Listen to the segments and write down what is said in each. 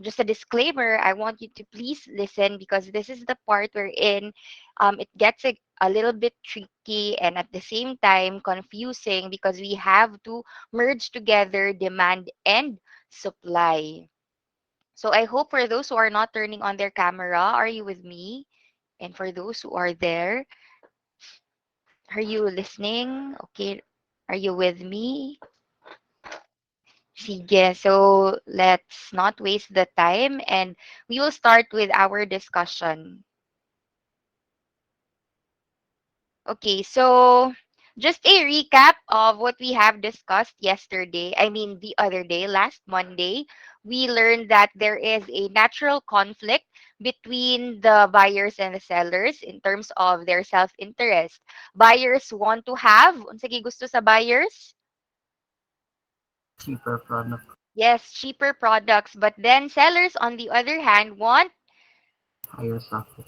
just a disclaimer, I want you to please listen because this is the part wherein it gets a little bit tricky and at the same time confusing because we have to merge together demand and supply. So I hope for those who are not turning on their camera, are you with me? And for those who are there, are you listening? Okay. Are you with me? Sige. So let's not waste the time and we will start with our discussion. Okay, so just a recap of what we have discussed yesterday. I mean, the other day, last Monday, we learned that there is a natural conflict between the buyers and the sellers in terms of their self-interest. Buyers want to have, unsa kay gusto sa buyers? cheaper product, Yes, cheaper products. But then sellers, on the other hand, want higher profit.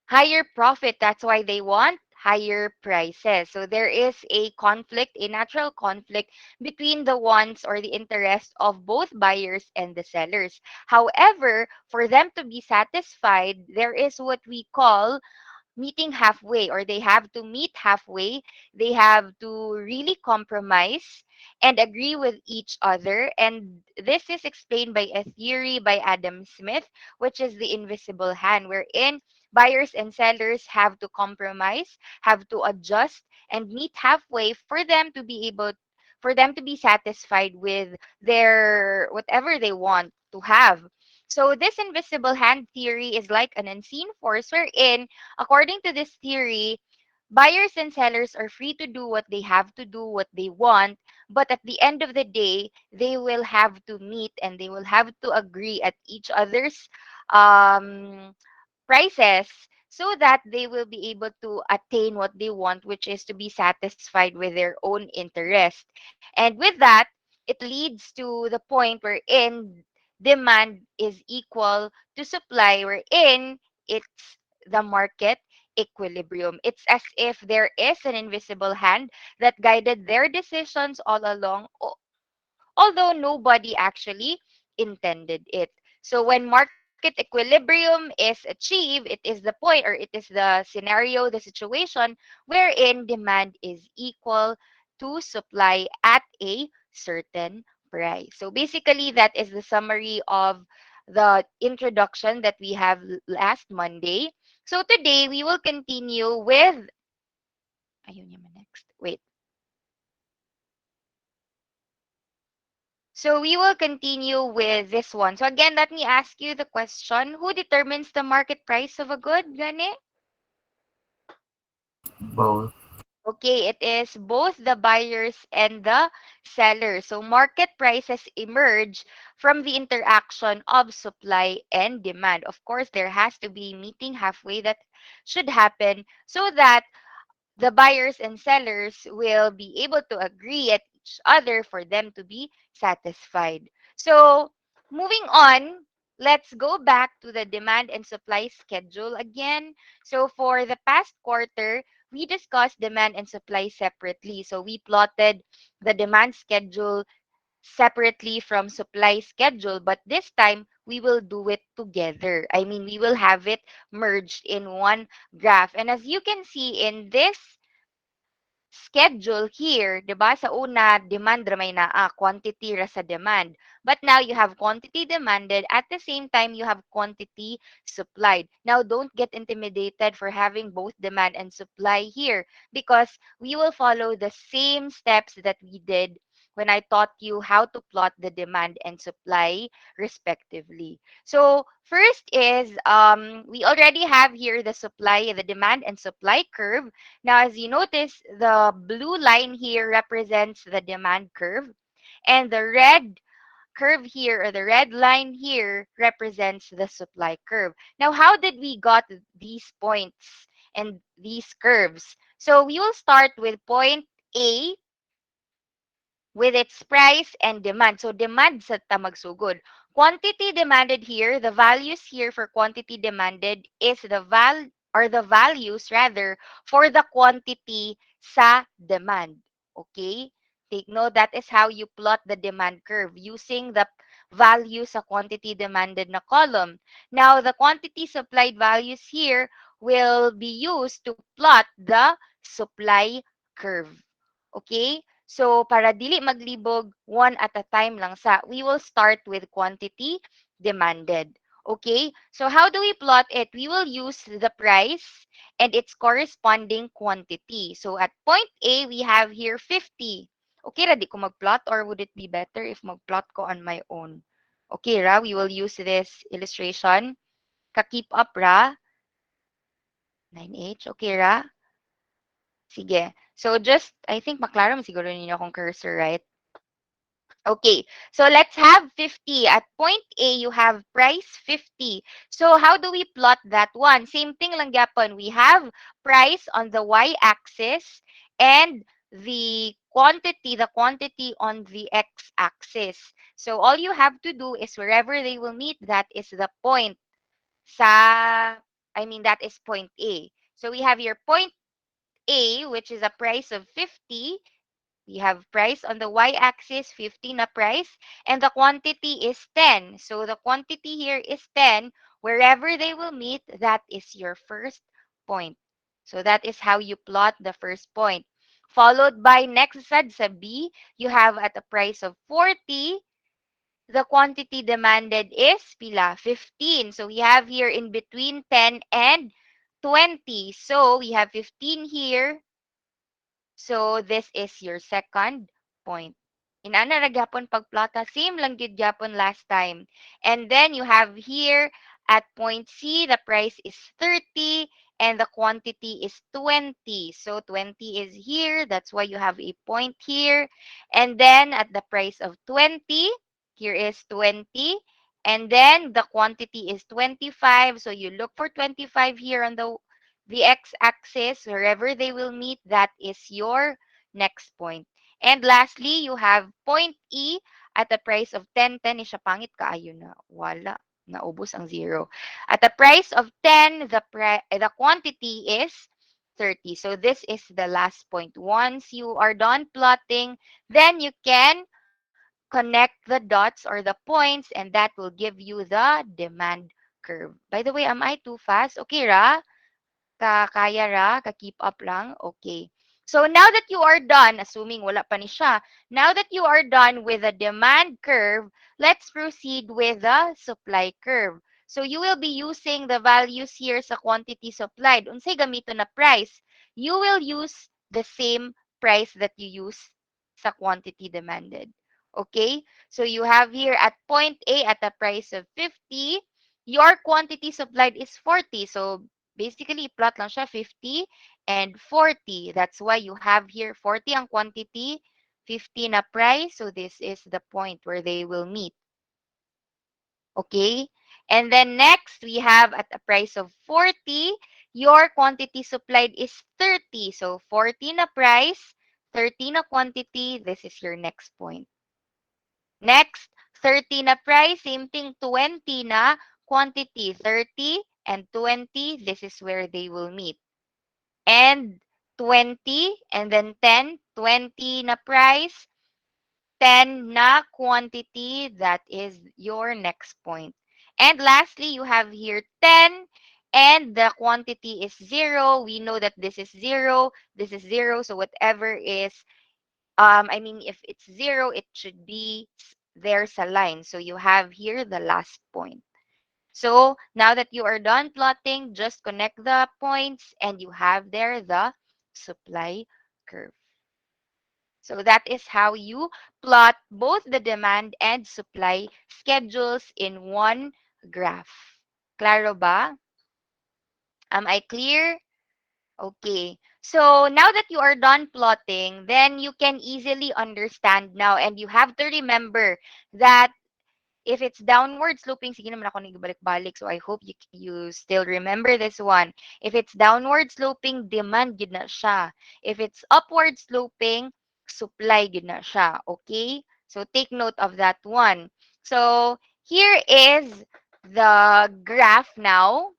higher profit. That's why they want higher prices. So there is a conflict, a natural conflict between the wants or the interest of both buyers and the sellers. However, for them to be satisfied, there is what we call meeting halfway, or they have to meet halfway. They have to really compromise and agree with each other. And this is explained by a theory by Adam Smith, which is the invisible hand, wherein buyers and sellers have to compromise, have to adjust and meet halfway for them to be able for them to be satisfied with their whatever they want to have. So this invisible hand theory is like an unseen force wherein, according to this theory, buyers and sellers are free to do what they have to do, what they want, but at the end of the day, they will have to meet and they will have to agree at each other's um, prices so that they will be able to attain what they want, which is to be satisfied with their own interest. And with that, it leads to the point wherein demand is equal to supply, wherein it's the market equilibrium. It's as if there is an invisible hand that guided their decisions all along, although nobody actually intended it. So when market equilibrium is achieved, it is the point, or it is the scenario, the situation wherein demand is equal to supply at a certain price. So basically, that is the summary of the introduction that we have last Monday. So today we will continue with ayun naman next. Wait. So we will continue with this one. So again, let me ask you the question. Who determines the market price of a good, Gane? Both. Okay, it is both the buyers and the sellers. So market prices emerge from the interaction of supply and demand. Of course, there has to be meeting halfway that should happen so that the buyers and sellers will be able to agree at each other for them to be satisfied. So, moving on, let's go back to the demand and supply schedule again. So, for the past quarter, we discussed demand and supply separately. So, we plotted the demand schedule separately from supply schedule, but this time we will do it together. I mean, we will have it merged in one graph. And as you can see in this schedule here, 'di ba? Sa una, demand ra may naa, quantity ra sa demand. But now you have quantity demanded, at the same time you have quantity supplied. Now don't get intimidated for having both demand and supply here because we will follow the same steps that we did when I taught you how to plot the demand and supply respectively. So first is we already have here the supply, the demand and supply curve. Now, as you notice, the blue line here represents the demand curve, and the red curve here, or the red line here, represents the supply curve. Now, how did we got these points and these curves? So we will start with point A with its price and demand. So demand sa tamagsugod. Quantity demanded here, the values here for quantity demanded is the values rather for the quantity sa demand. Okay? Take note, that is how you plot the demand curve using the value sa quantity demanded na column. Now, the quantity supplied values here will be used to plot the supply curve. Okay? So, para dili maglibog, one at a time lang sa, we will start with quantity demanded. Okay? So, how do we plot it? We will use the price and its corresponding quantity. So, at point A, we have here 50. Okay ra, di ko mag-plot or would it be better if mag-plot ko on my own? Okay ra, we will use this illustration. Ka-keep up ra. 9H. Okay ra? Sige. So, just, I think maklaro mo siguro ninyo akong cursor, right? Okay, so let's have 50. At point A, you have price 50. So how do we plot that one? Same thing lang yapon. We have price on the y-axis and the quantity on the x-axis. So all you have to do is wherever they will meet, that is the point sa, that is point A. So we have your point A, which is a price of 50. We have price on the y-axis, 50 na price, and the quantity is 10. So the quantity here is 10. Wherever they will meet, that is your first point. So that is how you plot the first point. Followed by next sad sa B, you have at a price of 40, the quantity demanded is pila 15. So we have here in between 10 and 20. So we have 15 here. So this is your second point. Inana ra gyapon pagplota, same lang gid gyapon last time. And then you have here at point C, the price is 30 and the quantity is 20. So 20 is here, that's why you have a point here. And then at the price of 20, here is 20. And then the quantity is 25. So you look for 25 here on the x-axis, wherever they will meet, that is your next point. And lastly, you have point E at the price of 10. 10 is siya pangit kaayo na. Wala. Naubos ang zero. At the price of 10, the quantity is 30. So this is the last point. Once you are done plotting, then you can connect the dots or the points and that will give you the demand curve. By the way, am I too fast? Okay ra? Kaya ra? Ka-keep up lang? Okay. So now that you are done, assuming wala pa ni siya, now that you are done with the demand curve, let's proceed with the supply curve. So you will be using the values here sa quantity supplied. Unsay gamito na price? You will use the same price that you use sa quantity demanded. Okay? So you have here at point A at a price of 50, your quantity supplied is 40. So basically, plot lang siya 50 and 40. That's why you have here 40 ang quantity, 50 na price. So this is the point where they will meet. Okay? And then next, we have at a price of 40, your quantity supplied is 30. So 40 na price, 30 na quantity. This is your next point. Next, 30 na price, same thing, 20 na quantity, 30 and 20, this is where they will meet. And 20, and then 10, 20 na price, 10 na quantity, that is your next point. And lastly, you have here 10, and the quantity is 0. We know that this is 0, this is 0, so whatever is if it's 0, it should be there sa line. So you have here the last point. So now that you are done plotting, just connect the points and you have there the supply curve. So that is how you plot both the demand and supply schedules in one graph. Claro ba? Am I clear? Okay. So now that you are done plotting, then you can easily understand now and you have to remember that if it's downward sloping, sige naman ako nagbalik-balik. So I hope you still remember this one. If it's downward sloping, demand yun na siya. If it's upward sloping, supply yun na siya. Okay? So take note of that one. So here is the graph now,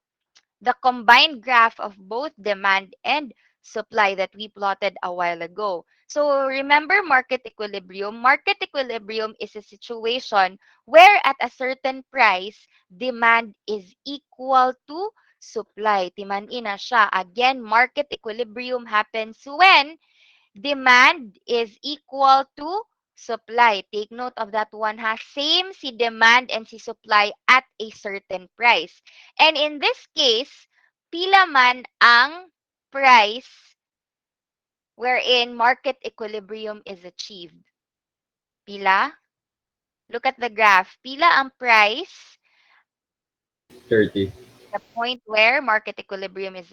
the combined graph of both demand and supply that we plotted a while ago. So remember market equilibrium? Market equilibrium is a situation where at a certain price, demand is equal to supply. Timan na siya. Again, market equilibrium happens when demand is equal to supply. Take note of that one ha. Same si demand and si supply at a certain price. And in this case, pila man ang price wherein market equilibrium is achieved. Pila? Look at the graph. Pila ang price, 30. the point where market equilibrium is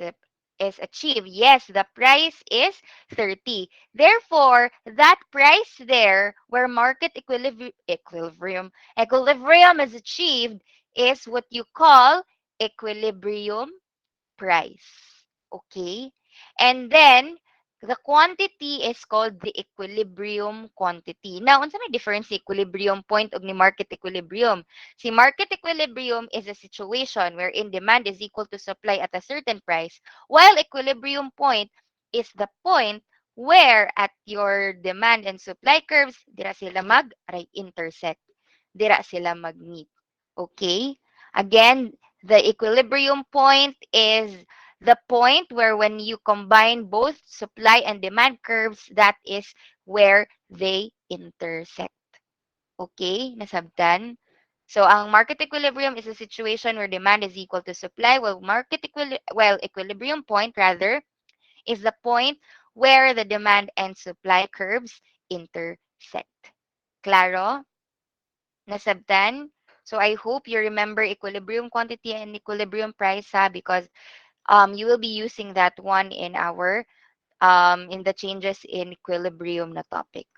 achieved. Yes, the price is 30. Therefore, that price there where market equilibrium is achieved is what you call equilibrium price. Okay? And then, the quantity is called the equilibrium quantity. Now, unsa may difference sa equilibrium point ug ni market equilibrium? Si market equilibrium is a situation wherein demand is equal to supply at a certain price, while equilibrium point is the point where at your demand and supply curves, dira sila mag-intersect. Dira sila mag-meet. Okay? Again, the equilibrium point is the point where when you combine both supply and demand curves, that is where they intersect. Okay? Nasabtan? So, ang market equilibrium is a situation where demand is equal to supply, while equilibrium point rather is the point where the demand and supply curves intersect. Claro? Nasabtan? So I hope you remember equilibrium quantity and equilibrium price ha, because you will be using that one in our in the changes in equilibrium na topic.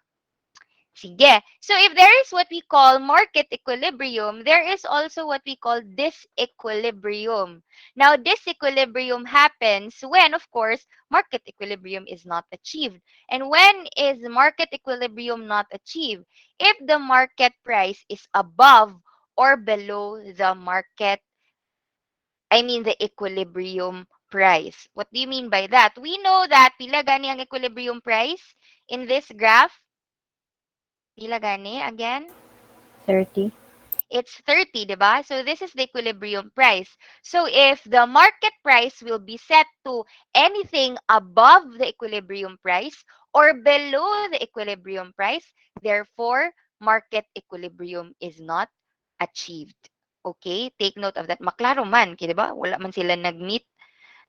Sige. So if there is what we call market equilibrium, there is also what we call disequilibrium. Now, disequilibrium happens when, of course, market equilibrium is not achieved. And when is market equilibrium not achieved? If the market price is above or below the the equilibrium price. What do you mean by that? We know that pila gani ang equilibrium price in this graph. Pila gani again? 30. It's 30, diba? So this is the equilibrium price. So if the market price will be set to anything above the equilibrium price or below the equilibrium price, therefore, market equilibrium is not achieved. Okay? Take note of that. Maklaro man, kaya diba? Wala man sila nag-meet.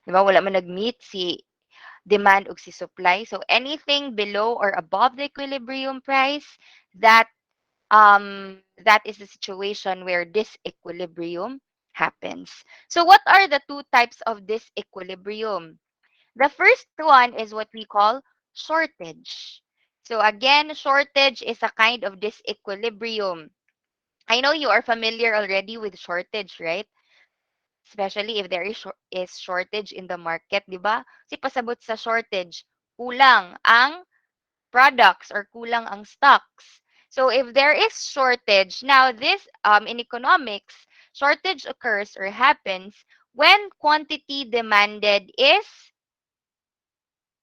Diba? Wala man nag-meet si demand ug si supply. So anything below or above the equilibrium price, that that is the situation where disequilibrium happens. So what are the two types of disequilibrium? The first one is what we call shortage. So again, shortage is a kind of disequilibrium. I know you are familiar already with shortage, right? Especially if there is shortage in the market, di ba? Kasi pasabot sa shortage, kulang ang products or kulang ang stocks. So if there is shortage, now this in economics, shortage occurs or happens when quantity demanded is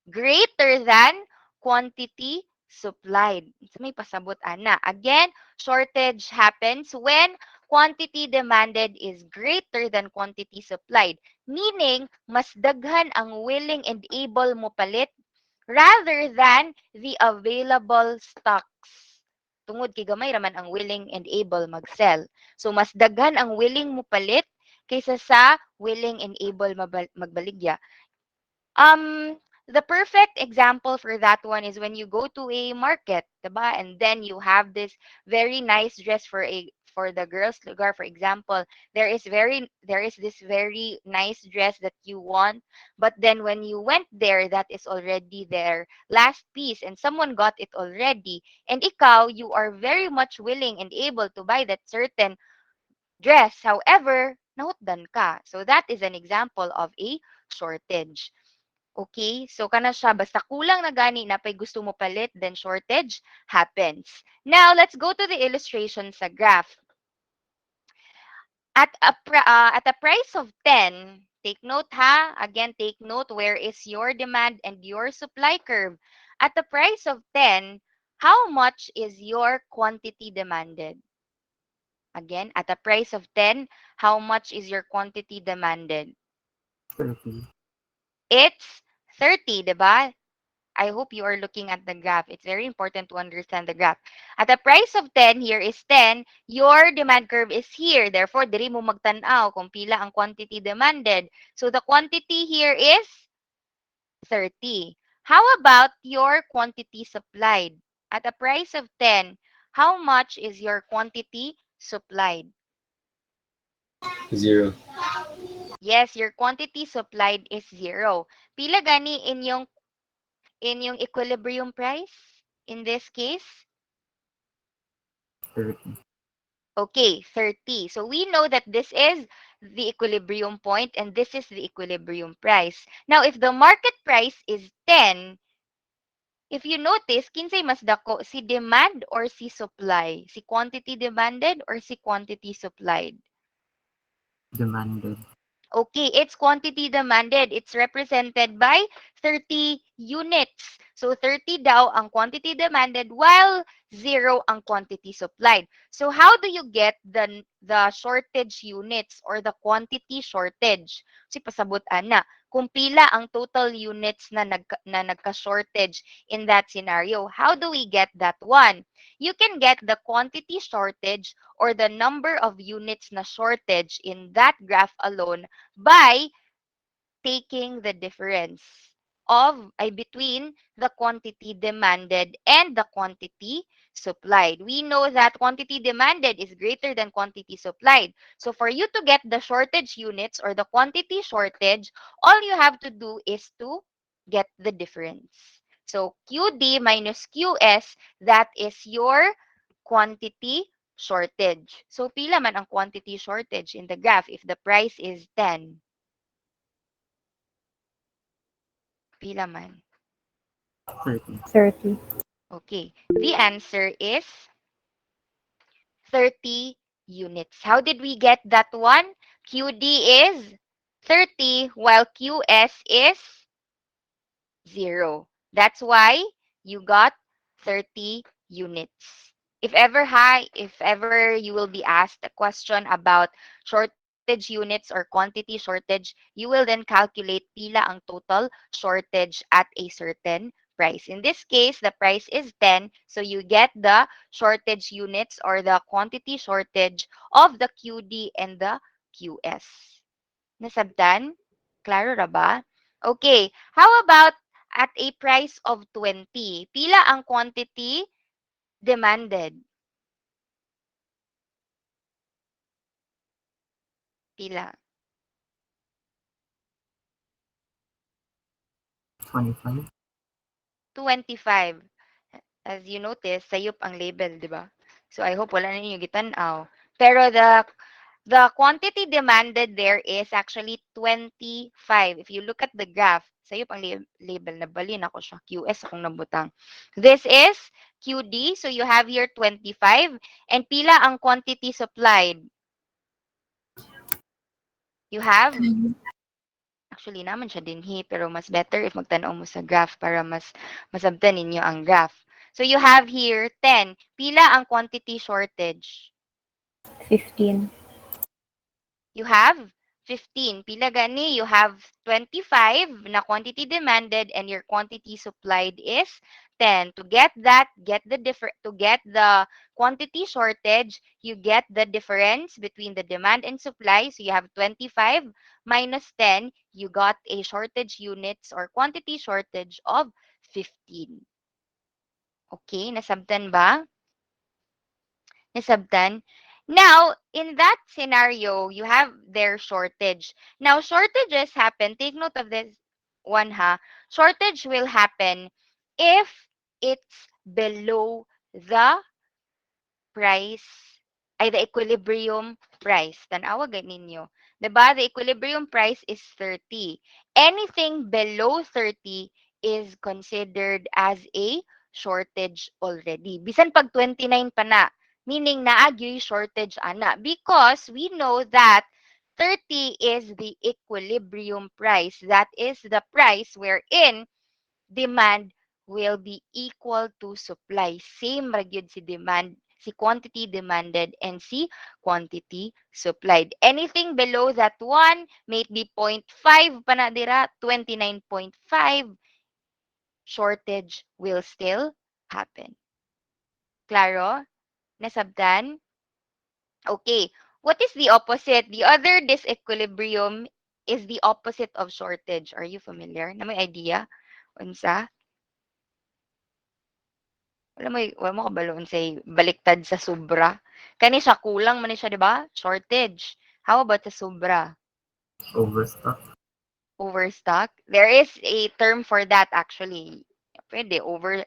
greater than quantity supplied. So may pasabot ana. Again, shortage happens when quantity demanded is greater than quantity supplied. Meaning, mas daghan ang willing and able mo palit rather than the available stocks. Tungod kay gamay raman ang willing and able mag-sell. So mas daghan ang willing mo palit kaysa sa willing and able magbaligya. The perfect example for that one is when you go to a market, diba? And then you have this very nice dress for the girls lugar, for example. There is this very nice dress that you want, but then when you went there, that is already their last piece and someone got it already. And ikaw, you are very much willing and able to buy that certain dress. However, nahutdan ka. So that is an example of a shortage. Okay? So, kana siya, basta kulang na gani na pay gusto mo palit, then shortage happens. Now, let's go to the illustration sa graph. At a price of 10, take note ha, again, take note where is your demand and your supply curve. At the price of 10, how much is your quantity demanded? Again, at a price of 10, how much is your quantity demanded? 30. It's 30, diba? I hope you are looking at the graph. It's very important to understand the graph. At the price of 10, here is 10, your demand curve is here. Therefore, diri mo magtanaw kung pila ang quantity demanded. So, the quantity here is 30. How about your quantity supplied? At a price of 10, how much is your quantity supplied? 0. Yes, your quantity supplied is 0. Pila gani inyong equilibrium price in this case? 30. Okay, 30. So we know that this is the equilibrium point and this is the equilibrium price. Now, if the market price is 10, if you notice, kinsay mas dako, si demand or si supply? Si quantity demanded or si quantity supplied? Demanded. Okay, it's quantity demanded. It's represented by 30 units. So 30 daw ang quantity demanded while 0 ang quantity supplied. So how do you get the shortage units or the quantity shortage? Si pasabot ana, kung pila ang total units na nagka-shortage in that scenario. How do we get that one? You can get the quantity shortage or the number of units na shortage in that graph alone by taking the difference between the quantity demanded and the quantity supplied. We know that quantity demanded is greater than quantity supplied. So for you to get the shortage units or the quantity shortage, all you have to do is to get the difference. So QD minus QS, that is your quantity shortage. So pila man ang quantity shortage in the graph if the price is 10? Pila man? 30. 30. Okay. The answer is 30 units. How did we get that one? QD is 30 while QS is 0. That's why you got 30 units. If ever you will be asked a question about shortage units or quantity shortage, you will then calculate pila ang total shortage at a certain price. In this case, the price is 10, so you get the shortage units or the quantity shortage of the QD and the QS. Nasabtan? Klaro ra ba? Okay, how about at a price of 20? Pila ang quantity demanded? Pila? 25. 25. As you notice, sayop ang label, di ba? So I hope wala na ninyo gitanaw. Pero the quantity demanded there is actually 25. If you look at the graph, sayop ang label, nabalin ako siya. QS akong nabutang. This is QD, so you have here 25. And pila ang quantity supplied? You have actually naman siya dinhi, pero mas better if magtanaw mo sa graph para mas masabtan ninyo ang graph. So you have here 10. Pila ang quantity shortage? 15. You have 15. Pila gani? You have 25 na quantity demanded and your quantity supplied is 10. To get that, to get the quantity shortage, you get the difference between the demand and supply. So you have 25 minus 10, you got a shortage units or quantity shortage of 15. Okay, nasabtan ba? Nasabtan? Now, in that scenario, you have their shortage. Now, shortages happen. Take note of this one, ha. Shortage will happen if it's below the price, ay the equilibrium price. Tanawa ninyo. Diba? The equilibrium price is 30. Anything below 30 is considered as a shortage already. Bisan pag 29 pa na, meaning naagyoy shortage ana. Because we know that 30 is the equilibrium price. That is the price wherein demand will be equal to supply. Same ra gyud si demand, si quantity demanded and si quantity supplied. Anything below that one, may it be 0.5 pa na dira, 29.5, shortage will still happen. Klaro? Nasabtan? Okay. What is the opposite? The other disequilibrium is the opposite of shortage. Are you familiar? Na may idea? Unsa? Wala mo kabalo unsay baliktad sa sobra. Kani siya kulang man ni siya, di ba? Shortage. How about sa sobra? Overstock. Overstock? There is a term for that actually. Pwede over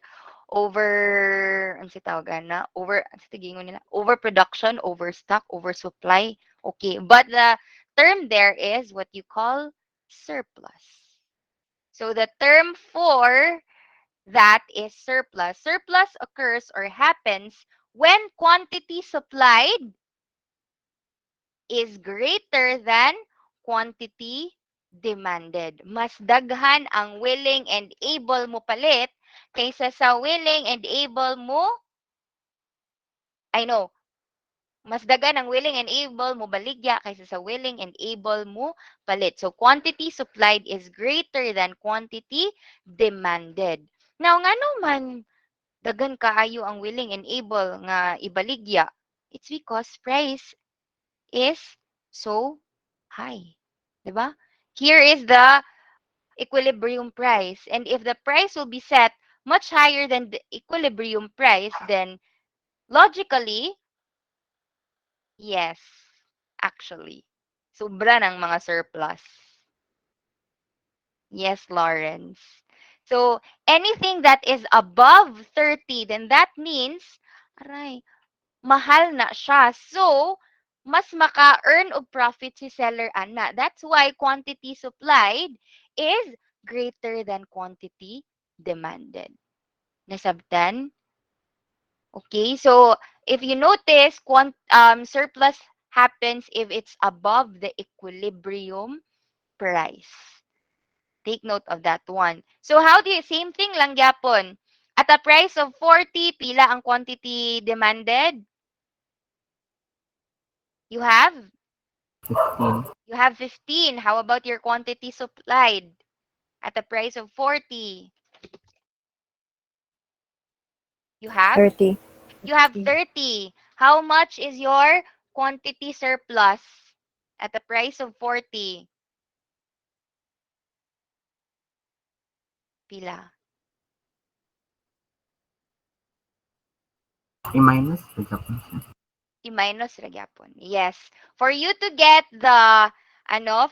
ano si tawagan na ano sa tigingon nila, overproduction, overstock, oversupply. Okay, but the term there is what you call surplus. So the term for that is surplus. Surplus occurs or happens when quantity supplied is greater than quantity demanded. Mas daghan ang willing and able mo palit kaysa sa willing and able mo, I know, mas daghan ang willing and able mo baligya kaysa sa willing and able mo palit. So, quantity supplied is greater than quantity demanded. Now, nga man, daghan kaayo ang willing and able nga ibaligya. It's because price is so high. Diba? Here is the equilibrium price. And if the price will be set much higher than the equilibrium price, then logically, yes, actually. Sobra ng mga surplus. Yes, Lawrence. So, anything that is above 30, then that means, aray, mahal na siya. So, mas maka-earn of profit si seller ana. That's why quantity supplied is greater than quantity demanded. Nasabtan? Okay, so if you notice, surplus happens if it's above the equilibrium price. Take note of that one. So how do you, same thing lang gyapon. At a price of 40, pila ang quantity demanded? You have? 15. You have 15. How about your quantity supplied? At a price of 40. You have? 30. You have 30. How much is your quantity surplus? At a price of 40. Pila? I-minus. Pagkapon siya. I-minus ra gyapon. Yes. For you to get the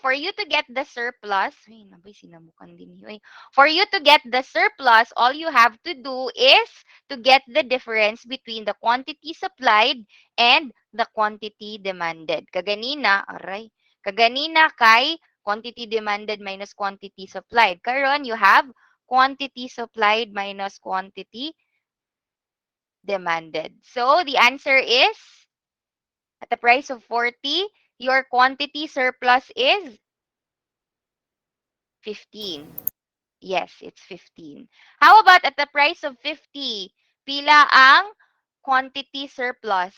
for you to get the surplus, ay nabay sinamukan din yun. For you to get the surplus, all you have to do is to get the difference between the quantity supplied and the quantity demanded. Kaganina kay quantity demanded minus quantity supplied. Karon you have quantity supplied minus quantity demanded. So the answer is at the price of 40, your quantity surplus is 15. Yes, it's 15. How about at the price of 50? Pila ang quantity surplus?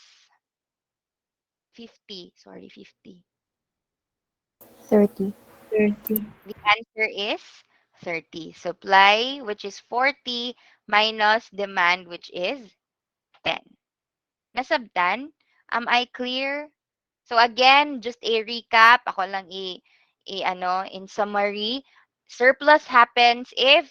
50. Sorry, 50. 30. 30. The answer is 30. Supply, which is 40, minus demand, which is 10. Nasabtan? Am I clear? So again, just a recap, ako lang in summary, surplus happens if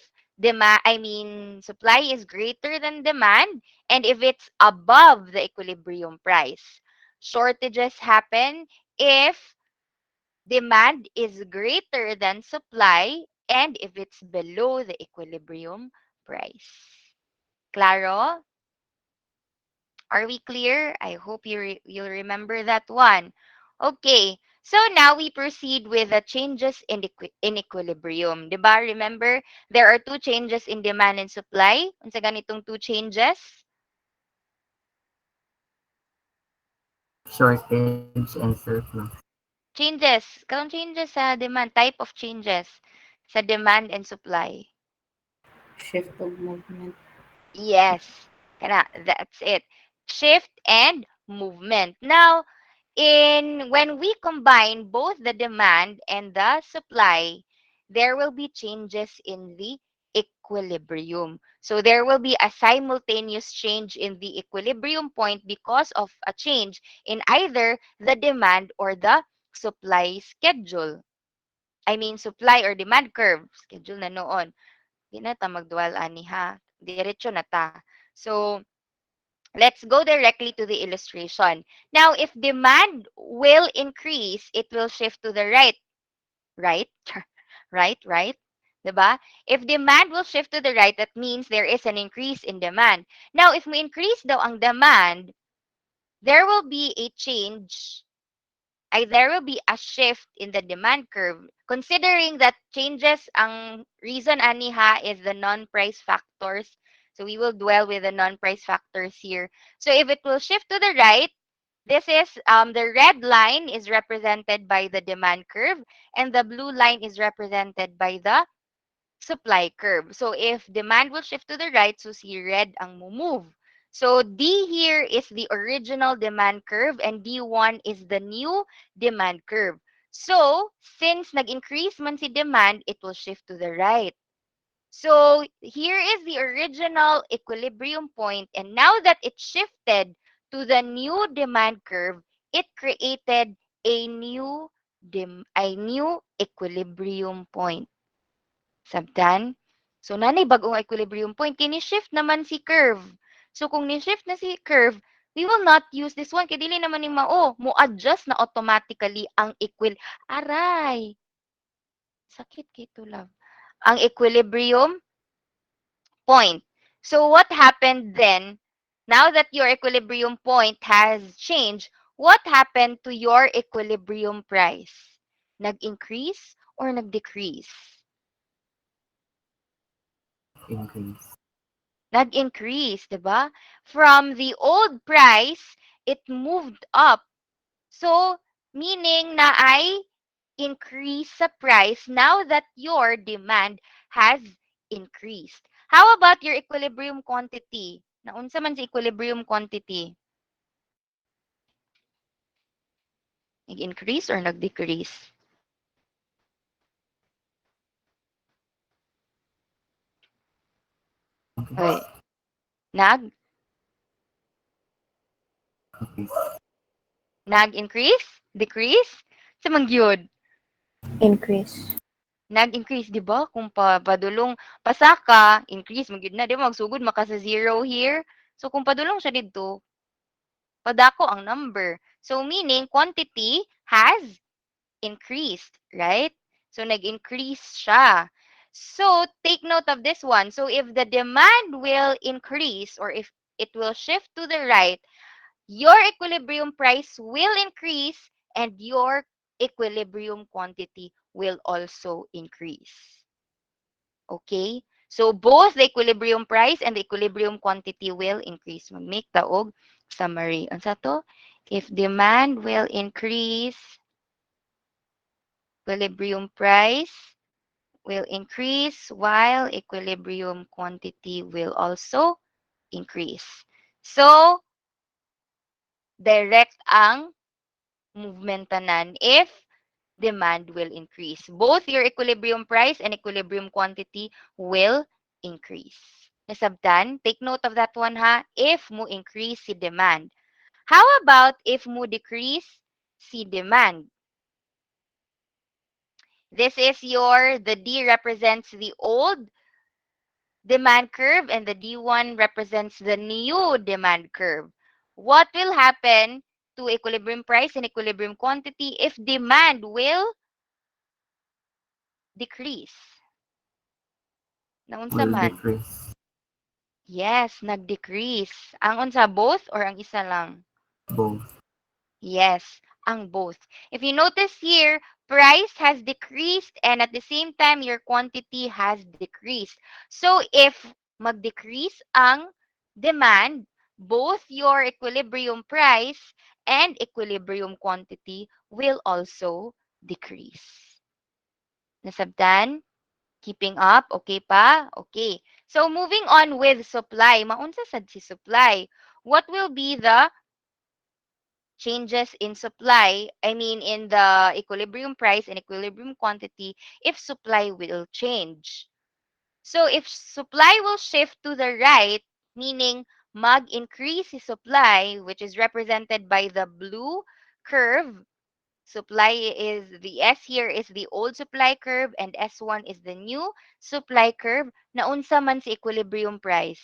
supply is greater than demand and if it's above the equilibrium price. Shortages happen if demand is greater than supply and if it's below the equilibrium price. Claro? Are we clear? I hope you'll remember that one. Okay. So now we proceed with the changes in equilibrium. Diba? Remember, there are two changes in demand and supply. Unsa ganitong two changes? Shortage and surplus. Changes. Karon changes sa demand. Type of changes sa demand and supply. Shift of movement. Yes, kana, that's it. Shift and movement. Now, in when we combine both the demand and the supply, there will be changes in the equilibrium. So there will be a simultaneous change in the equilibrium point because of a change in either the demand or the supply schedule. I mean, supply or demand curve. Schedule na noon. Di na ta magdual ani ha. Diretso na ta. So, let's go directly to the illustration. Now, if demand will increase, it will shift to the right. Right? Right? Diba? If demand will shift to the right, that means there is an increase in demand. Now, if we increase daw ang demand, there will be a change there will be a shift in the demand curve. Considering that changes, ang reason aniha is the non-price factors. So we will dwell with the non-price factors here. So if it will shift to the right, this is the red line is represented by the demand curve and the blue line is represented by the supply curve. So if demand will shift to the right, so si red ang move. So D here is the original demand curve and D1 is the new demand curve. So since nag-increase man si demand, it will shift to the right. So here is the original equilibrium point, and now that it shifted to the new demand curve, it created a new equilibrium point. Sabtan? So, nanay bagong equilibrium point, kini-shift naman si curve. So, kung ni-shift na si curve, we will not use this one. Kaya dili naman yung mo-adjust na automatically ang Aray! Sakit kito, love. Ang equilibrium point. So, what happened then, now that your equilibrium point has changed, what happened to your equilibrium price? Nag-increase or nag-decrease? Increase. Nag-increase, 'di ba? From the old price, it moved up. So, meaning na ay increase sa price now that your demand has increased. How about your equilibrium quantity? Naunsa man sa equilibrium quantity? Nag-increase or nag-decrease? Oy, nag Increase. nag-increase? Decrease? Sa mangyod? Increase. Nag-increase, 'di ba? Kung padulong pasaka, increase magyud na, 'di ba? Magsugod maka sa zero here. So kung padulong siya didto, padako ang number. So meaning quantity has increased, right? So nag-increase siya. So take note of this one. So if the demand will increase or if it will shift to the right, your equilibrium price will increase and your equilibrium quantity will also increase. Okay? So both the equilibrium price and the equilibrium quantity will increase. Mag-make ta og summary. Unsa to? If demand will increase, equilibrium price will increase while equilibrium quantity will also increase. So, direct ang movement tanan if demand will increase. Both your equilibrium price and equilibrium quantity will increase. Nasabtan? Take note of that one ha. If mo increase si demand. How about if mo decrease si demand? This is the D represents the old demand curve and the D1 represents the new demand curve. What will happen to equilibrium price and equilibrium quantity if demand will decrease? Naunsa Will man? decrease. Yes, nag-decrease. Ang unsa, both or ang isa lang? Both. Yes, ang both. If you notice here, price has decreased and at the same time, your quantity has decreased. So if mag-decrease ang demand, both your equilibrium price and equilibrium quantity will also decrease. Nasabtan? Keeping up? Okay pa? Okay. So, moving on with supply. Maunsa sad si supply. What will be the changes in supply? I mean, in the equilibrium price and equilibrium quantity if supply will change. So, if supply will shift to the right, meaning mag-increase si supply, which is represented by the blue curve. Supply is the S here is the old supply curve and S1 is the new supply curve. Naunsa man si equilibrium price?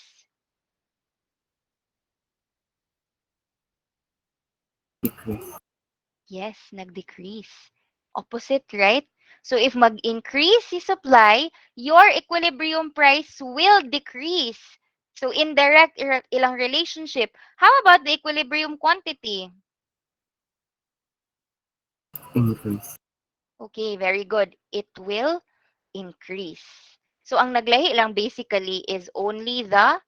Decrease. Yes, nag-decrease. Opposite, right? So if mag-increase si supply, your equilibrium price will decrease. So indirect ilang relationship. How about the equilibrium quantity? Increase. Okay, very good. It will increase. So ang naglahi lang basically is only the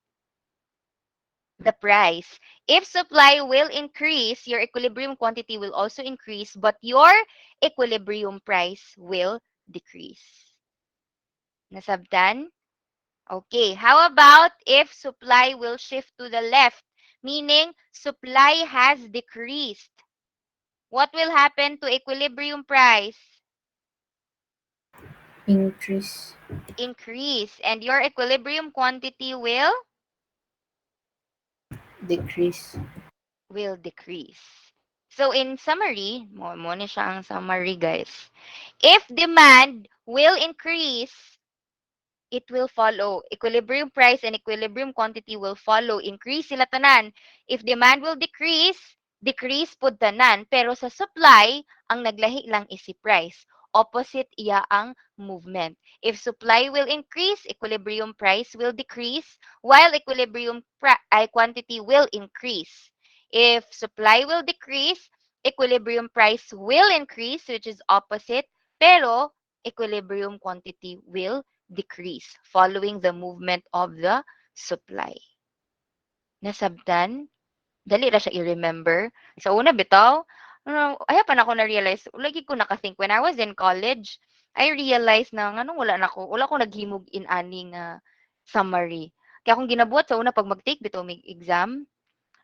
price. If supply will increase, your equilibrium quantity will also increase, but your equilibrium price will decrease. Nasabtan? Okay. How about if supply will shift to the left, meaning supply has decreased? What will happen to equilibrium price? Increase. Increase. And your equilibrium quantity Decrease. will decrease. So in summary, mo ni siya ang summary guys. If demand will increase, it will follow. Equilibrium price and equilibrium quantity will follow. Increase sila tanan. If demand will decrease, decrease pud tanan. Pero sa supply, ang naglahi lang is si price. Opposite iya ang movement. If supply will increase, equilibrium price will decrease, while equilibrium quantity will increase. If supply will decrease, equilibrium price will increase, which is opposite, pero equilibrium quantity will decrease following the movement of the supply. Nasabtan? Dali ra siya i-remember. Sa una bitaw, ayaw pa na ako na-realize, lagi ko nakathink, when I was in college, I realized na nga nung wala ko naghimog in ani nga summary. Kaya akong ginabuhat sa una pag mag-take bitaw may exam,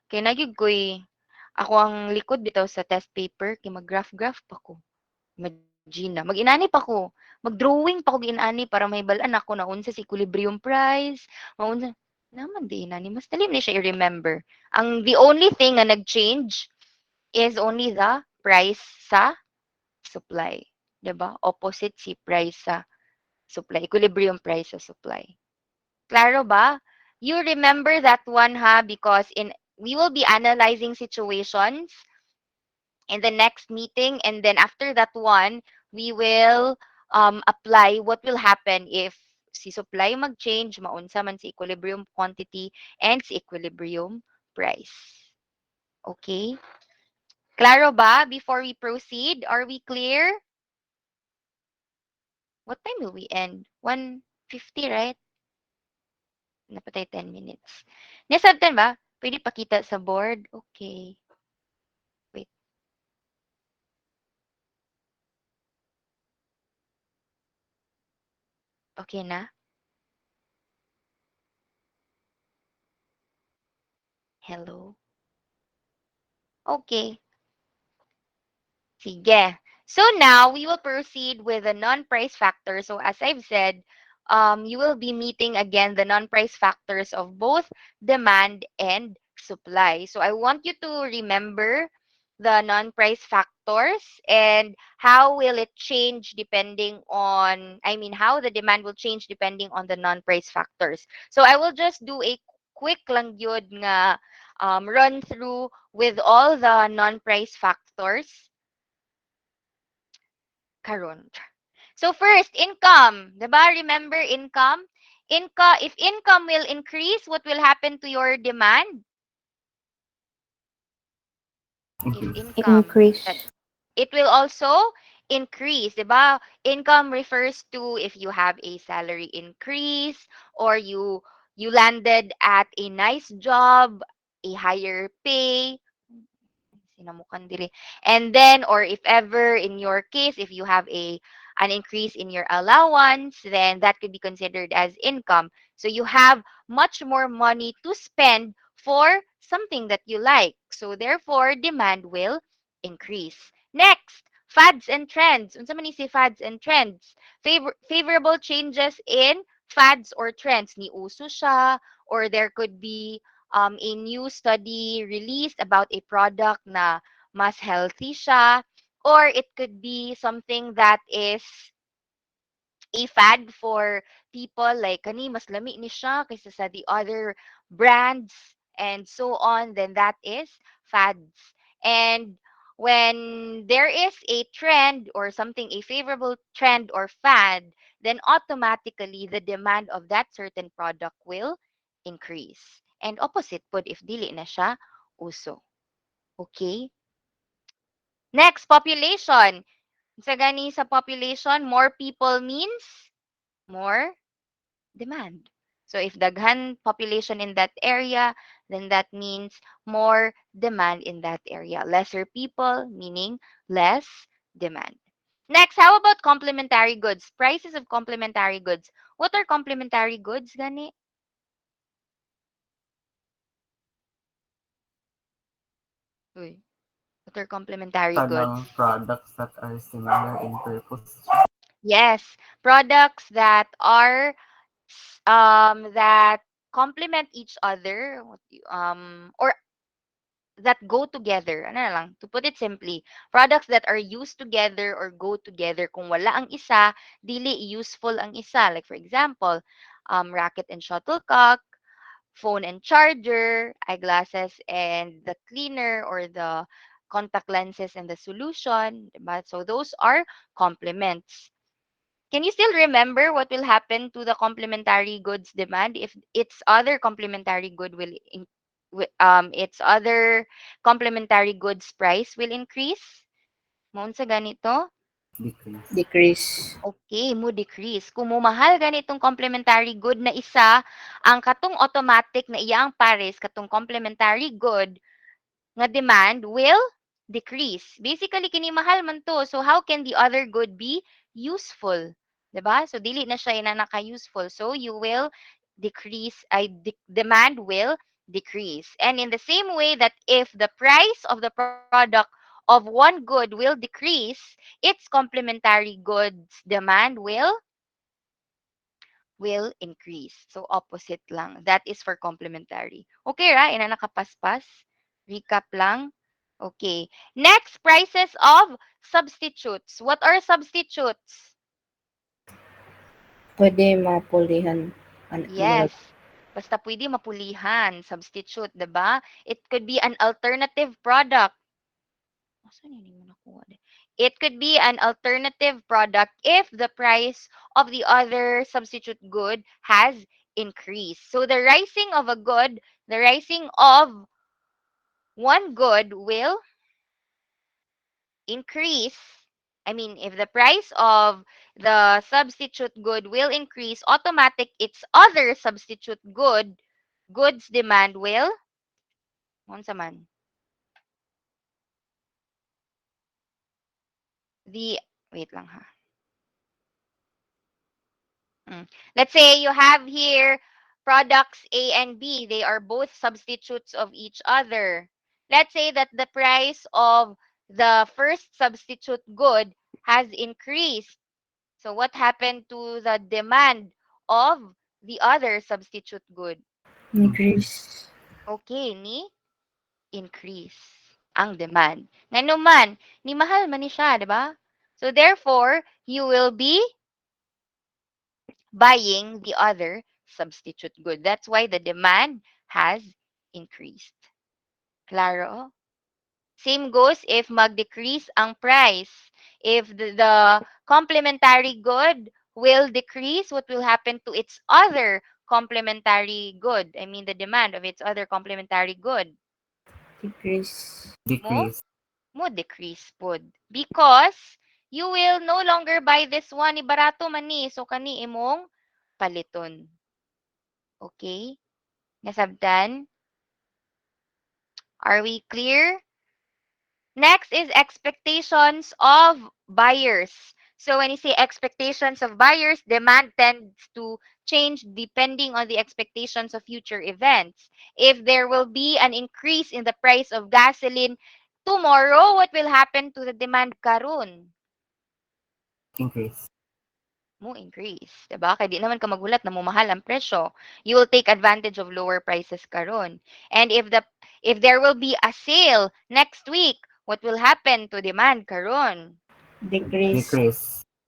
kay nagyud ko'y ako ang likod bitaw sa test paper, kay mag-graph-graph pa ko. Imagine na. Mag-inani pa ko. Mag-drawing pa ko ginani para may balaan ako na unsa si equilibrium price, maunsa naman di inani. Mas dali ni siya i-remember. Ang the only thing na nag-change is only the price sa supply. 'Di ba? Opposite si price sa supply. Equilibrium price sa supply. Klaro ba? You remember that one ha because in we will be analyzing situations in the next meeting. And then after that one, we will apply what will happen if si supply mag-change, maunsa man si equilibrium quantity and si equilibrium price. Okay? Klaro ba? Before we proceed, are we clear? What time will we end? 1:50, right? Napatay 10 minutes. Nasabtan ba? Pwede pakita sa board? Okay. Wait. Okay na? Hello? Okay. Sige. So now we will proceed with the non-price factor. So as I've said, you will be meeting again the non-price factors of both demand and supply. So I want you to remember the non-price factors and how will it change depending on, I mean, how the demand will change depending on the non-price factors. So I will just do a quick lang yun nga run through with all the non-price factors karon. So first, income. 'Di ba? Remember income? If income will increase, what will happen to your demand? If Increase. income, that Increase. it will also increase, 'di ba? Income refers to if you have a salary increase or you landed at a nice job, a higher pay, sinamukan diri. And then or if ever in your case if you have a an increase in your allowance, then that could be considered as income. So you have much more money to spend for something that you like. So therefore, demand will increase. Next, fads and trends. Unsa man ni si fads and trends? Favorable changes in fads or trends. Ni uso siya, or there could be a new study released about a product na mas healthy siya, or it could be something that is a fad for people like kani mas lami ni siya kaysa sa the other brands and so on, then that is fads. And when there is a trend or something, a favorable trend or fad, then automatically the demand of that certain product will increase. And opposite pod if dili na siya uso. Okay? Next, population. Sa gani sa population, more people means more demand. So if daghan population in that area, then that means more demand in that area. Lesser people, meaning less demand. Next, how about complementary goods? Prices of complementary goods. What are complementary goods, gani? Uy, what are complementary goods? Tanang products that are similar in purpose. Yes, products that are that complement each other, or that go together. Ano na lang, to put it simply, products that are used together or go together. Kung wala ang isa, dili useful ang isa. Like for example, racket and shuttlecock, phone and charger, eyeglasses and the cleaner or the contact lenses and the solution. Diba? So those are complements. Can you still remember what will happen to the complementary goods demand if its other complementary good will its other complementary goods price will increase? Maun sa ganito? Decrease. Decrease. Okay, mo decrease. Kung mumahal ganitong complementary good na isa, ang katong automatic na iyang pares katong complementary good nga demand will decrease. Basically, kini mahal man to. So, how can the other good be useful? 'Di ba? So, dili na siya ina naka-useful. So, you will decrease, demand will decrease. And in the same way that if the price of the product of one good will decrease, its complementary goods demand will increase. So, opposite lang. That is for complementary. Okay, ra? Ina nakapaspas. Recap lang. Okay. Next, prices of substitutes. What are substitutes? Pwede mapulihan. Yes. Basta pwede mapulihan. Substitute, 'di ba? It could be an alternative product. Asan yun yung nakuha din? It could be an alternative product if the price of the other substitute good has increased. So the rising of a good, the rising of one good will increase. I mean, if the price of the substitute good will increase, automatic its other substitute goods demand will, unsa man? The, wait lang ha. Let's say you have here products A and B. They are both substitutes of each other. Let's say that the price of the first substitute good has increased. So what happened to the demand of the other substitute good? Increase. Okay, ni increase ang demand. Ngano man, ni mahal man ni siya, di ba? So therefore, you will be buying the other substitute good. That's why the demand has increased. Claro? Same goes if mag-decrease ang price. If the complementary good will decrease, what will happen to its other complementary good? I mean, the demand of its other complementary good. Decrease. Mo? Decrease. Mo decrease pod. Because you will no longer buy this one. Ibarato man ni. So, kani imong paliton. Okay? Nasabtan? Are we clear? Next is expectations of buyers. So when you say expectations of buyers, demand tends to change depending on the expectations of future events. If there will be an increase in the price of gasoline tomorrow, what will happen to the demand karon? Increase. Mo increase, 'di ba? Kaya di naman ka magulat na mumahal ang presyo. You will take advantage of lower prices karon. And if there will be a sale next week, what will happen to demand karon? Decrease. Decrease.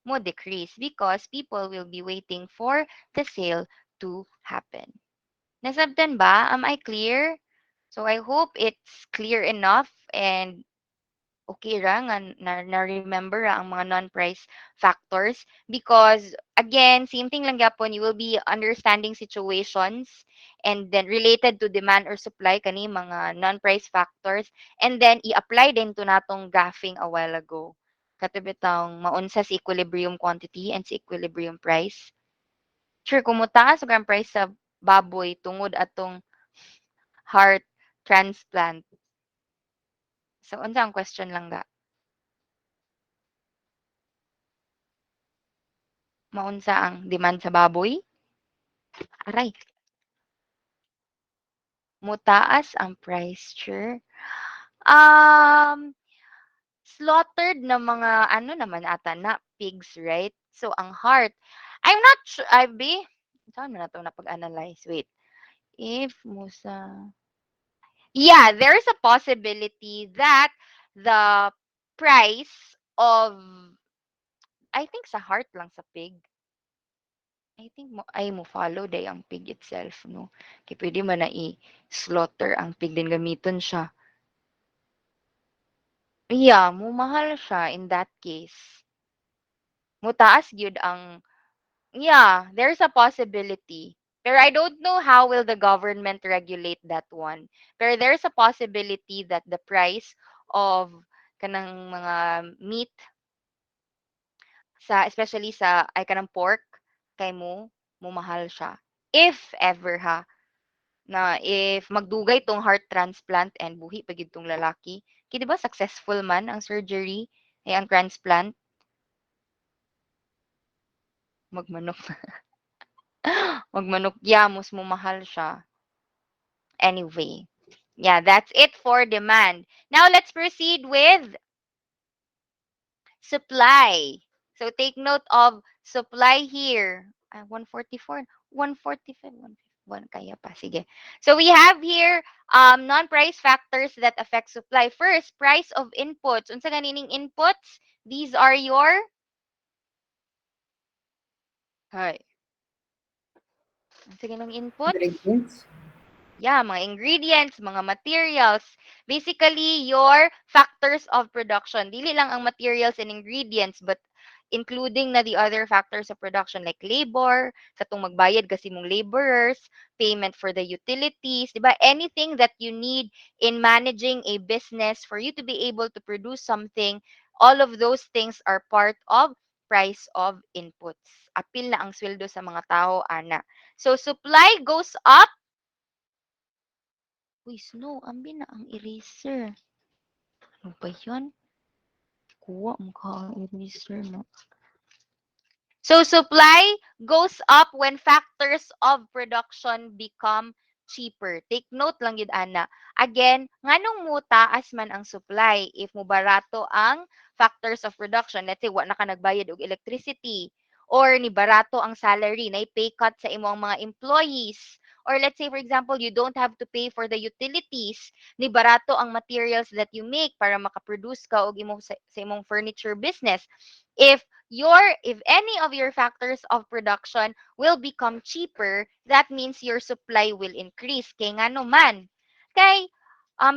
Mo decrease because people will be waiting for the sale to happen. Nasabtan ba? Am I clear? So I hope it's clear enough and okay ra nga na-remember ra ang mga non-price factors because again, same thing lang gyapon, you will be understanding situations and then related to demand or supply kani mga non-price factors and then i-apply din to natong graphing a while ago. Katubitang maunsa sa equilibrium quantity and sa equilibrium price. Sure, kung mutaas ug ang price sa baboy tungod atong heart transplant. So, unsa ang question lang ga? Maunsa ang demand sa baboy? Aray, mutaas ang price, sure. Um, Slaughtered na mga ano naman ata na pigs, right? So, ang heart, I'm not sure, I be, saan mo na ito napag-analyze? Wait. If musa, yeah, there's a possibility that the price of, I think sa heart lang sa pig. I think mo ay mo follow day ang pig itself, no? Kaya pwede man na i-slaughter ang pig din gamiton siya. Yeah, mo mahal siya in that case. Mutaas gyud ang yeah, there's a possibility. Pero I don't know how will the government regulate that one. Pero there's a possibility that the price of kanang mga meat sa especially sa ay kanang pork kay mo mahal siya. If ever ha na if magdugay tong heart transplant and buhi pa gyud tong lalaki, kay 'di ba successful man ang surgery ay ang transplant magmanok magmanok yamos mo mahal siya. Anyway, yeah, that's it for demand. Now let's proceed with supply. So take note of supply here. 144, 145, 151 kaya pa. Sige. So we have here non-price factors that affect supply. First, price of inputs. Unsa ganining inputs? These are your Hay. Unsa ganining inputs? Ingredients. Yeah, mga ingredients, mga materials. Basically, your factors of production. Dili lang ang materials and ingredients, but including na the other factors of production like labor, sa tong magbayad kasi mong laborers, payment for the utilities, di ba? Anything that you need in managing a business for you to be able to produce something, all of those things are part of price of inputs. Apil na ang sweldo sa mga tao, ana. So, supply goes up. Uy, Snow, ambi na ang eraser. Ano ba yun? Kuha mo ka ang eraser, no? So, supply goes up when factors of production become cheaper. Take note lang yun, Ana. Again, nganong mo taas man ang supply if mo barato ang factors of production. Let's say, wa na ka nagbayad og electricity or ni barato ang salary, na pay cut sa imong mga employees. Or let's say, for example, you don't have to pay for the utilities, ni barato ang materials that you make para makaproduce ka og imong sa imong furniture business. If any of your factors of production will become cheaper, that means your supply will increase. Kay ngano man? Kay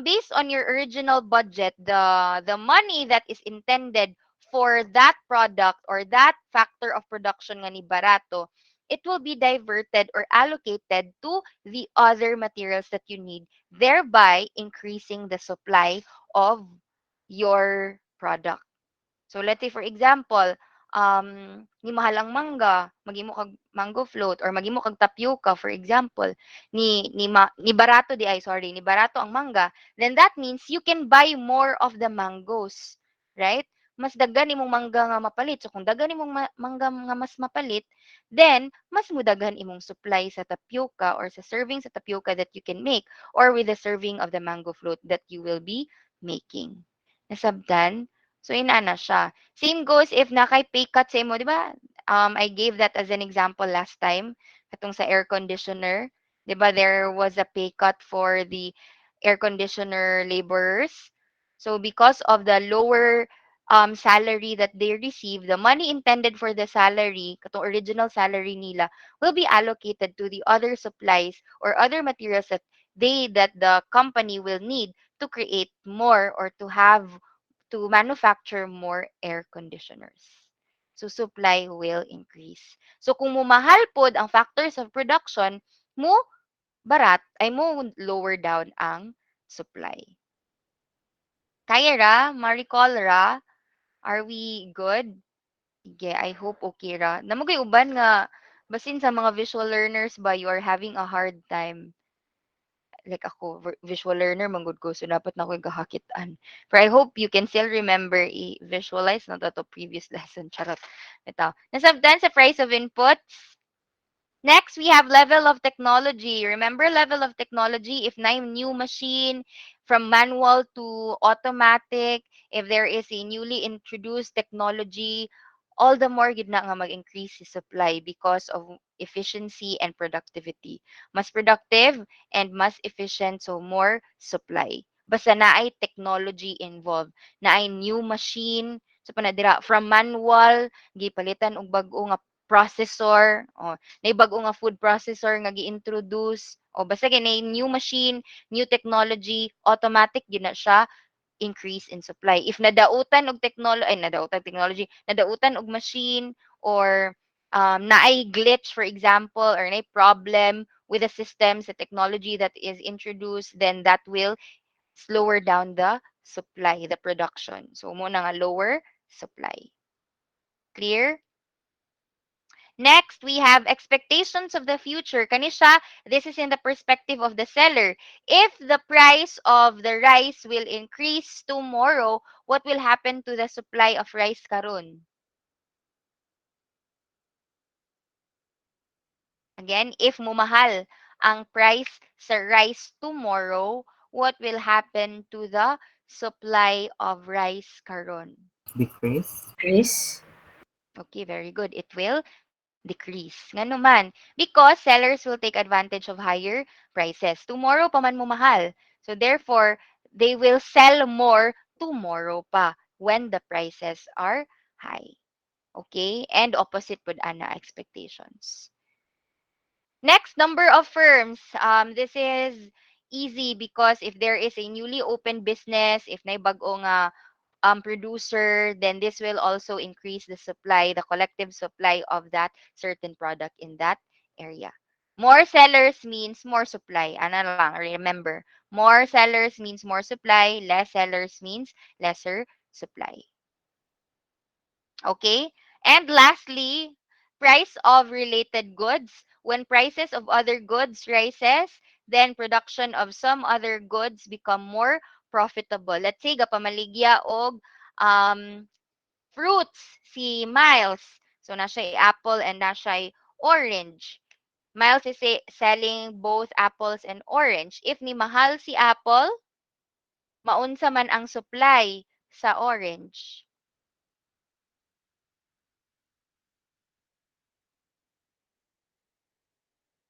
based on your original budget, the money that is intended for that product or that factor of production nga ni barato, it will be diverted or allocated to the other materials that you need, thereby increasing the supply of your product. So let's say for example, ni mahal ang mangga, maghimo kag mango float or maghimo kag tapioca for example, ni barato di ay sorry, ni barato ang mangga, then that means you can buy more of the mangoes, right? mas daghan imong mangga nga mapalit. So kung daghan imong mangga nga mas mapalit, then mas mudaghan imong supply sa tapioca or sa serving sa tapioca that you can make or with the serving of the mango float that you will be making. Nasabtan? So inana siya. Same goes if nakay pay cut sa imo, di ba? I gave that as an example last time katong sa air conditioner. Di ba there was a pay cut for the air conditioner laborers. So because of the lower salary that they receive, the money intended for the salary, katong original salary nila, will be allocated to the other supplies or other materials that the company will need to create more or to manufacture more air conditioners. So supply will increase. So kung mumahal pod ang factors of production, mo mo lower down ang supply. Kaya ra, ma-recall ra, are we good? Sige, I hope okay ra. Namugay uban nga basin sa mga visual learners ba you are having a hard time. Like ako, visual learner manggod ko so dapat na ko gahakitan. But I hope you can still remember i-visualize na to previous lesson. Charot. Ito. Nasabtan sa price of inputs. Next, we have level of technology. Remember level of technology? If na yung new machine, from manual to automatic, if there is a newly introduced technology, all the more gid na nga mag-increase si supply because of efficiency and productivity. Mas productive and mas efficient, so more supply. Basta na ay technology involved, na ay new machine, so panadira from manual, gipalitan og bag-o nga processor, o nay bag-o nga food processor nga gi-introduce, o basta kay new machine, new technology, automatic gyud na siya increase in supply. If nadautan og technology, nadautan og machine or naay glitch for example or naay problem with the systems, the technology that is introduced, then that will slower down the supply, the production. So mo na nga lower supply. Clear? Next, we have expectations of the future. Kanisha, this is in the perspective of the seller. If the price of the rice will increase tomorrow, what will happen to the supply of rice karon? Again, if mumahal ang price sa rice tomorrow, what will happen to the supply of rice karon? Decrease. Chris. Okay, very good. It will decrease. Nga naman, because sellers will take advantage of higher prices. Tomorrow pa man mo mahal. So therefore, they will sell more tomorrow pa when the prices are high. Okay? And opposite with ana expectations. Next, number of firms. This is easy because if there is a newly opened business, if na bag-o nga producer, then this will also increase the supply, the collective supply of that certain product in that area. More sellers means more supply. Ano lang, remember, more sellers means more supply, less sellers means lesser supply. Okay? And lastly, price of related goods. When prices of other goods rises, then production of some other goods become more profitable. Let's say gapamaligya og fruits si Miles. So na siya apple and na siya orange. Miles is selling both apples and orange. If ni mahal si apple, maunsa man ang supply sa orange.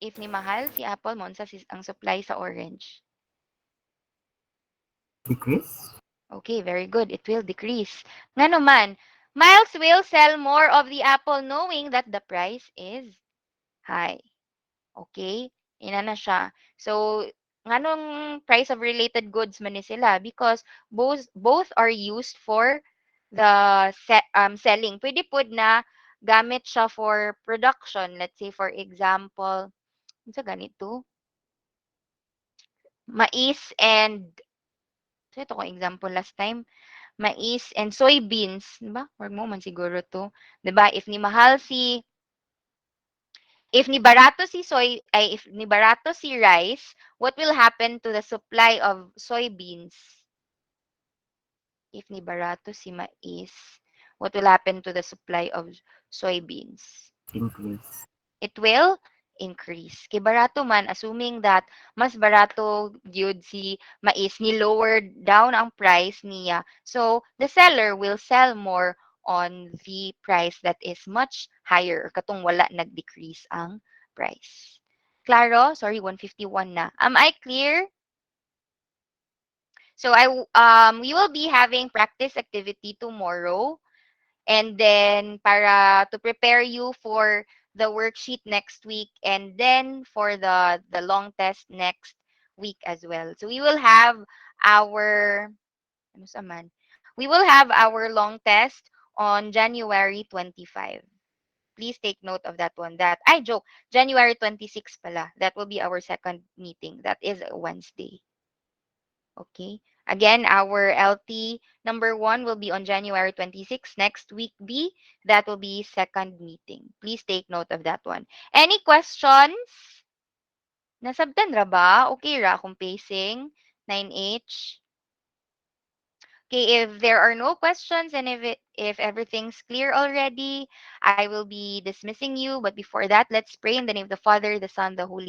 If ni mahal si apple, maunsa ang supply sa orange. Decrease. Okay, very good. It will decrease. Nga naman, Miles will sell more of the apple knowing that the price is high. Okay? Ina na siya. So, nganong price of related goods man ni sila? Because both are used for the selling. Pwede pod na gamit siya for production. Let's say, for example, ano sa ganito? Mais and, so ito ko example last time, mais and soybeans, 'di ba? Or mo man siguro to, 'di ba? If ni barato si rice, what will happen to the supply of soybeans? If ni barato si mais, what will happen to the supply of soybeans? Increase. It will increase. Kay barato man, assuming that mas barato gyud si mais, ni lower down ang price niya. So, the seller will sell more on the price that is much higher. Katong wala nag-decrease ang price. Claro? Sorry, 151 na. Am I clear? So, we will be having practice activity tomorrow. And then para to prepare you for the worksheet next week and then for the long test next week as well. So we will have our ano sa man? We will have our long test on January 25. Please take note of that one. That I joke, January 26 pala. That will be our second meeting. That is a Wednesday. Okay. Again, our LT number one will be on January 26. Next week B, that will be second meeting. Please take note of that one. Any questions? Nasabtan ra ba? Okay ra akong pacing? 9H? Okay, if there are no questions and if everything's clear already, I will be dismissing you. But before that, let's pray in the name of the Father, the Son, the Holy